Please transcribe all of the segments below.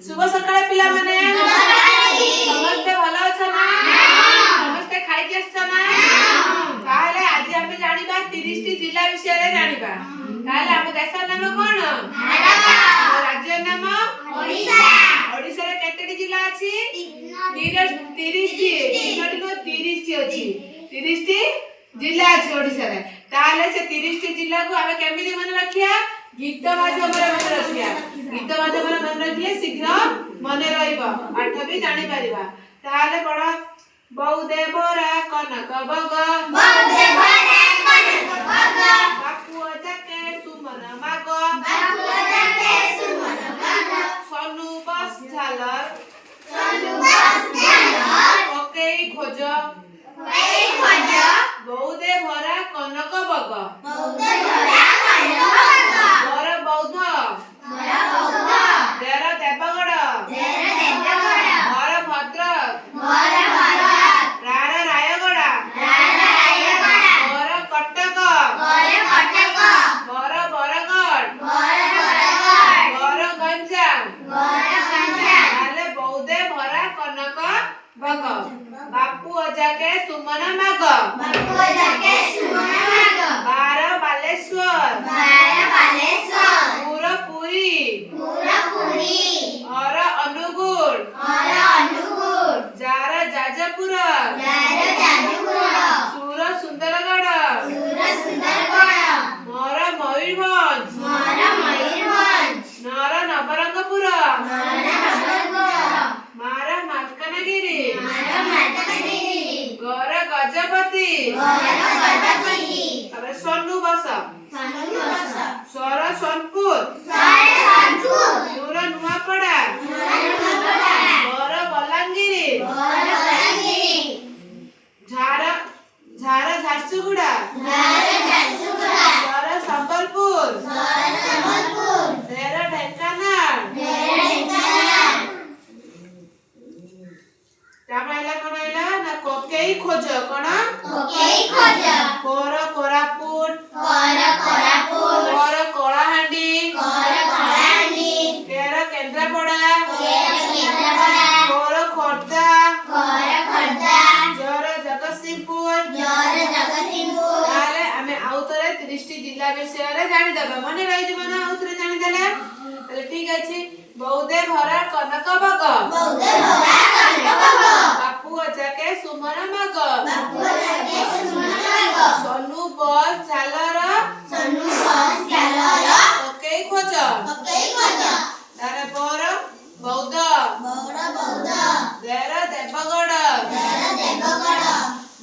शुभ सकाळ पिला माने समस्ते भल अछ ना समस्ते खाई के अछ ना ताले आज हम जानिबा 30 टी जिल्ला विषय रे जानिबा ताले हम देशर नाम कोन भारत राज्य नाम ओडिशा ओडिशा रे केतेटी जिल्ला अछि 30 टी 30 टी अछि 30 टी जिल्ला अछि ओडिशा रे ताले से 30 टी जिल्ला को हम केमिति मन रखिया गीत माध्यमरे मन रखिया गीत माध्यमरे मन रखिए शीघ्र मने रहइबो पाठ भी जानि परिबा ताले पढ बहुदेवरा कनक बग बहुदेवरा कनक बग बापू जाके सुमन माग बापू जाके सुमन माग सोनू बस झालर ओकेई खोज बहुदेवरा कनक बग बहुदेवरा कनक बग बर बौद्ध तेरा देवगढ़ घर भद्रक रारा रायगढ़ घर कटक घर बरगढ़ घर गंजाम ताले बौद्धे भरा कनक बग बापू अजा के सुमन माग बार बालेश्वर पूरा पुरी और अनुगुण जार जाजपुर सूर सुंदरगढ़ मोर मयूरभंज नर नवरंगपुर मारा मालकानगिरी घर गजपति सोनू बस स्वर सोनपुर पूरा नुआपड़ा घर बलांगिरी झार झारसुगुड़ा स्वर संबलपुर धेर ढेंकानाल कोन आइला ना कोकेई खोज कोन कोर कोरापुट कोर कोलाहांडी केर केंद्रापड़ा कोर खोर्धा जर जगतसिंहपुर ताले हमें आउतरे 30 टी जिल्ला विषय रे जानि देबा मने रहि जब ना आउतरे जानि देले ताले ठीक अछि बहुदे भरा कनक बग बापू अजा के सुमन मग सोनू बस झालर ओके खोज तारे पर बौद्ध देर देवगढ़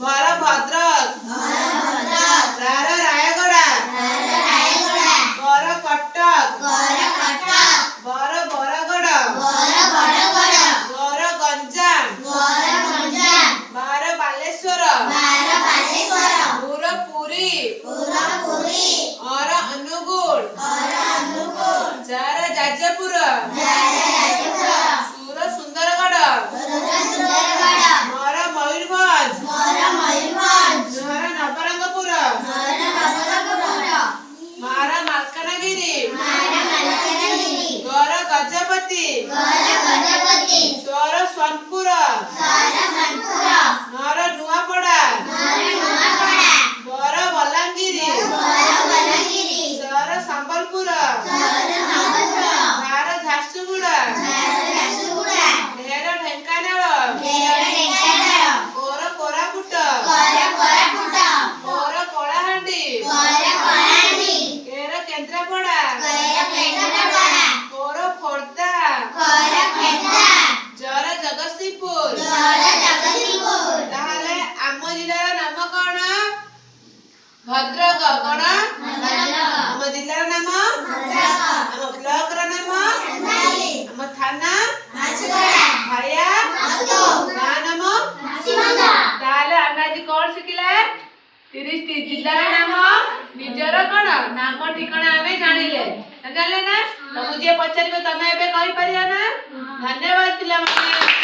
घर भद्रक रारा रायगढ़ घर कटक घर बरगढ़ घर गंजाम बार बालेश्वर पूरा पुरी और अनुगुण जार जाजपुर सूर सुंदरगढ़ घर मयूरभंज घर नवरंगपुर मारा मालकानगिरी घर गजपति स्वर सोनपुर घर नुआपड़ा घर बलांगिरी स्वर संबलपुर घर झारसुगुड़ा धेर ढेंकानाल कोर कोरापुट कोर कोलाहांडी केर केंद्रापड़ा कोर खोर्धा जर जगतसिंहपुर ताहले आम जिल्लार नाम कोन भद्रक कोन आम जिल्लार नाम आम ब्लॉक र नाम आम थाना भाया गाँ नाम ताहले हम आज कोन शिखिला 30 टी जिल्लार नाम निजर कोन नाम ठिकाना आमे जानिले जानले ना तो मुझे पचारिबो तमे एबे कहि परिया ना धन्यवाद पिला माने।